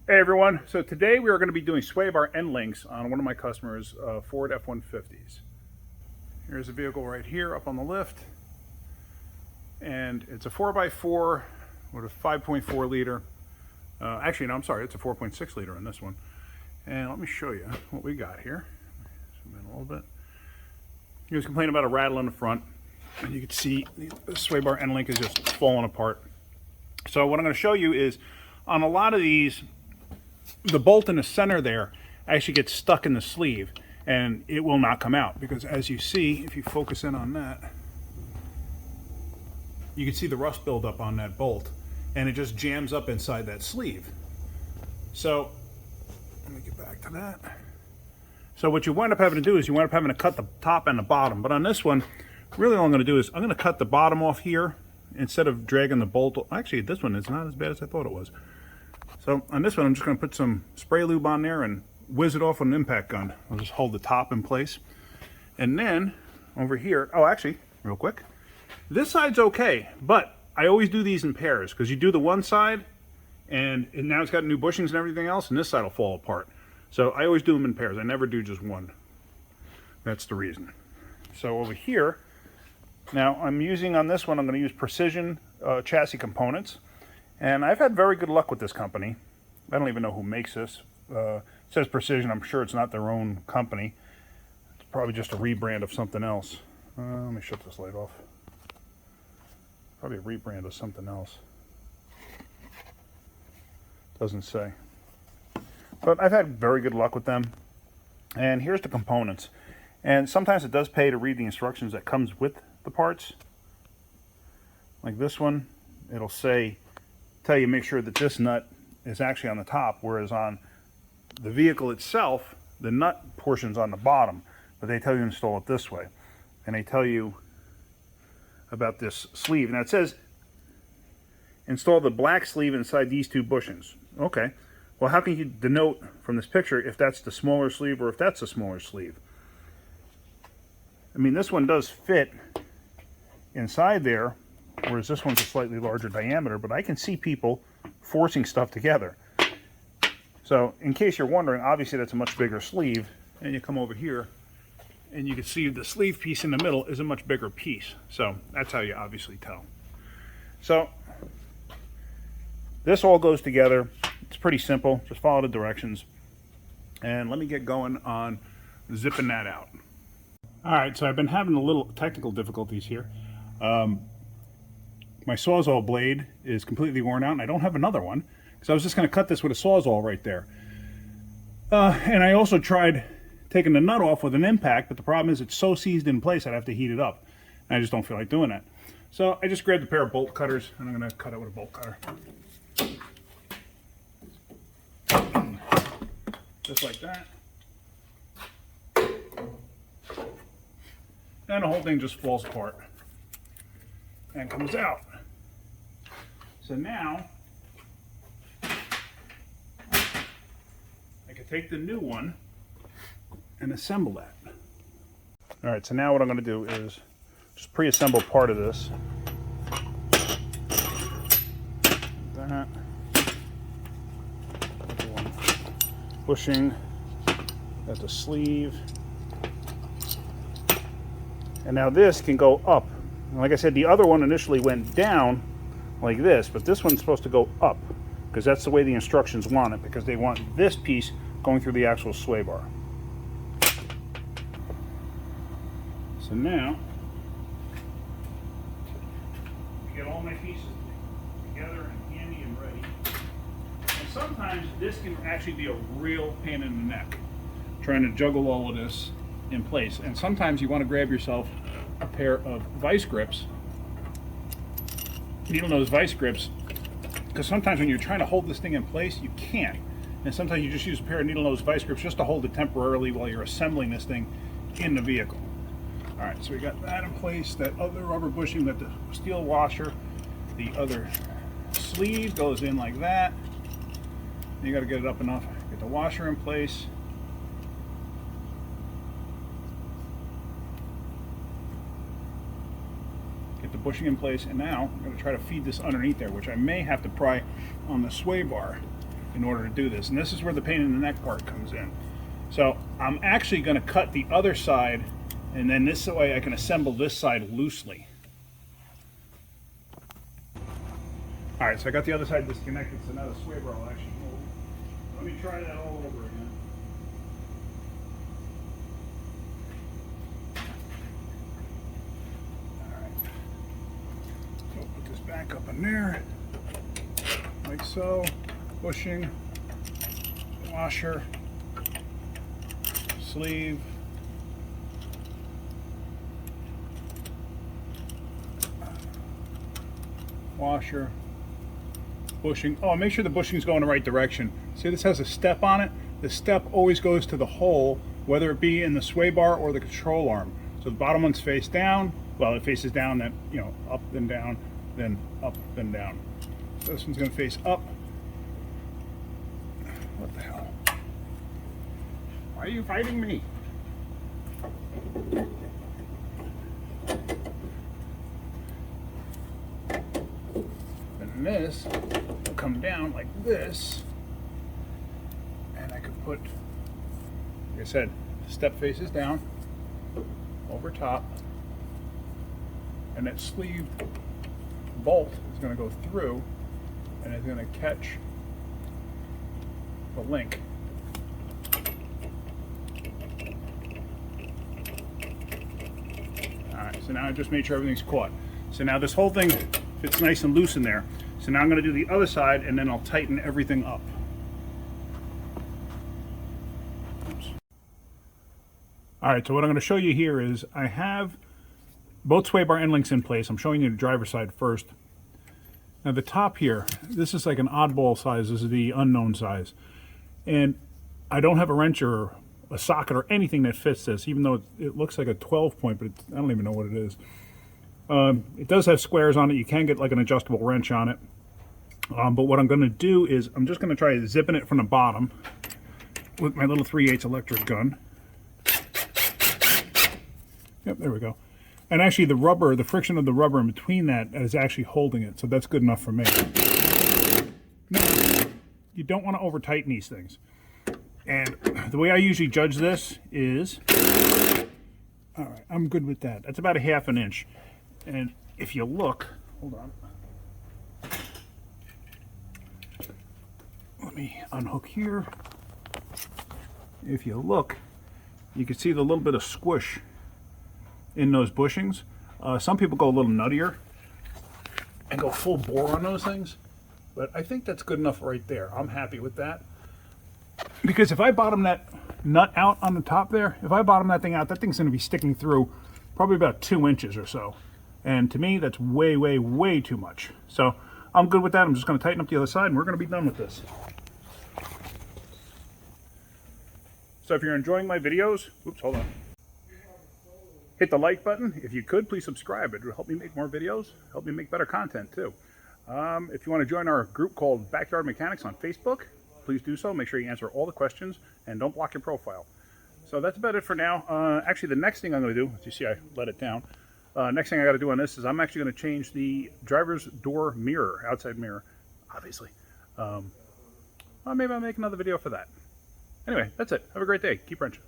Hey everyone, so today we are going to be doing sway bar end links on one of my customers' Ford F-150s. Here's a vehicle right here up on the lift, and it's a 4x4 with a 5.4 liter. Actually, no, I'm sorry, it's a 4.6 liter in this one. And let me show you what we got here. Zoom in a little bit. He was complaining about a rattle in the front, and you can see the sway bar end link is just falling apart. So what I'm going to show you is on a lot of these, the bolt in the center there actually gets stuck in the sleeve and it will not come out, because as you see, if you focus in on that, you can see the rust buildup on that bolt and it just jams up inside that sleeve. So let me get back to that. So what you wind up having to do is you wind up having to cut the top and the bottom. But on this one, really all I'm going to do is I'm going to cut the bottom off here instead of dragging the bolt. Actually, this one is not as bad as I thought it was. So on this one, I'm just going to put some spray lube on there and whiz it off with an impact gun. I'll just hold the top in place. And then over here, oh, actually, real quick, this side's okay, but I always do these in pairs, because you do the one side and now it's got new bushings and everything else, and this side will fall apart. So I always do them in pairs. I never do just one. That's the reason. So over here, now I'm using on this one, I'm going to use Precision chassis components. And I've had very good luck with this company. I don't even know who makes this. It says Precision. I'm sure it's not their own company. It's probably just a rebrand of something else. Let me shut this light off. Probably a rebrand of something else. Doesn't say. But I've had very good luck with them. And here's the components. And sometimes it does pay to read the instructions that comes with the parts. Like this one, it'll tell you make sure that this nut is actually on the top, whereas on the vehicle itself, the nut portion's on the bottom, but they tell you to install it this way. And they tell you about this sleeve. Now it says install the black sleeve inside these two bushings. Okay, well, how can you denote from this picture if that's the smaller sleeve or if that's the smaller sleeve? I mean, this one does fit inside there, whereas this one's a slightly larger diameter, but I can see people forcing stuff together. So in case you're wondering, obviously that's a much bigger sleeve, and you come over here and you can see the sleeve piece in the middle is a much bigger piece. So that's how you obviously tell. So this all goes together. It's pretty simple. Just follow the directions. And let me get going on zipping that out. All right, so I've been having a little technical difficulties here. My Sawzall blade is completely worn out, and I don't have another one, because I was just going to cut this with a Sawzall right there. And I also tried taking the nut off with an impact, but the problem is it's so seized in place I'd have to heat it up. And I just don't feel like doing that. So I just grabbed a pair of bolt cutters, and I'm going to cut it with a bolt cutter. Just like that. And the whole thing just falls apart and comes out. So now I can take the new one and assemble that. All right, so now what I'm going to do is just pre-assemble part of this. That. One bushing at the sleeve. And now this can go up. Like I said, the other one initially went down like this, but this one's supposed to go up because that's the way the instructions want it, because they want this piece going through the actual sway bar. So now, I get all my pieces together and handy and ready. And sometimes this can actually be a real pain in the neck, trying to juggle all of this in place. And sometimes you want to grab yourself a pair of vice grips, needle nose vice grips, because sometimes when you're trying to hold this thing in place, you can't. And sometimes you just use a pair of needle nose vice grips just to hold it temporarily while you're assembling this thing in the vehicle. All right, so we got that in place, that other rubber bushing, that the steel washer, the other sleeve goes in like that. You got to get it up enough, get the washer in place. Get the bushing in place, and now I'm going to try to feed this underneath there, which I may have to pry on the sway bar in order to do this. And this is where the pain in the neck part comes in. So I'm actually going to cut the other side, and then this way I can assemble this side loosely. All right, so I got the other side disconnected, so now the sway bar will actually move. Let me try that all over again. All right. So put this back up in there, like so. Bushing, washer, sleeve, washer, bushing. Oh, make sure the bushing's going the right direction. See, this has a step on it. The step always goes to the hole, whether it be in the sway bar or the control arm. So the bottom one's face down. Well, it faces down, then, you know, up, then down, then up, then down. So this one's going to face up. What the hell? Why are you fighting me? And this will come down like this. And I could put, like I said, step faces down, over top. And that sleeve bolt is going to go through and it's going to catch the link. Alright, so now I just made sure everything's caught. So now this whole thing fits nice and loose in there. So now I'm going to do the other side and then I'll tighten everything up. Alright, so what I'm going to show you here is I have both sway bar end links in place. I'm showing you the driver's side first. Now the top here, this is like an oddball size. This is the unknown size. And I don't have a wrench or a socket or anything that fits this, even though it looks like a 12 point, but I don't even know what it is. It does have squares on it. You can get like an adjustable wrench on it. But what I'm going to do is I'm just going to try zipping it from the bottom with my little 3/8 electric gun. Yep, there we go. And actually the rubber, the friction of the rubber in between that is actually holding it, so that's good enough for me. Now, you don't want to over tighten these things. And the way I usually judge this is, all right, I'm good with that. That's about a 1/2 inch. And if you look, hold on. Let me unhook here. If you look, you can see the little bit of squish in those bushings. Some people go a little nuttier and go full bore on those things, but I think that's good enough right there. I'm happy with that. Because if I bottom that nut out on the top there, if I bottom that thing out, that thing's going to be sticking through probably about 2 inches or so. And to me, that's way, way, way too much. So I'm good with that. I'm just going to tighten up the other side and we're going to be done with this. So if you're enjoying my videos, oops, hold on. Hit the like button. If you could, please subscribe. It will help me make more videos, help me make better content too. If you want to join our group called Backyard Mechanics on Facebook, please do so. Make sure you answer all the questions and don't block your profile. So that's about it for now. Actually, the next thing I'm going to do, as you see, I let it down. Next thing I got to do on this is I'm actually going to change the driver's door mirror, outside mirror, obviously. Well, maybe I'll make another video for that. Anyway, that's it. Have a great day. Keep wrenching.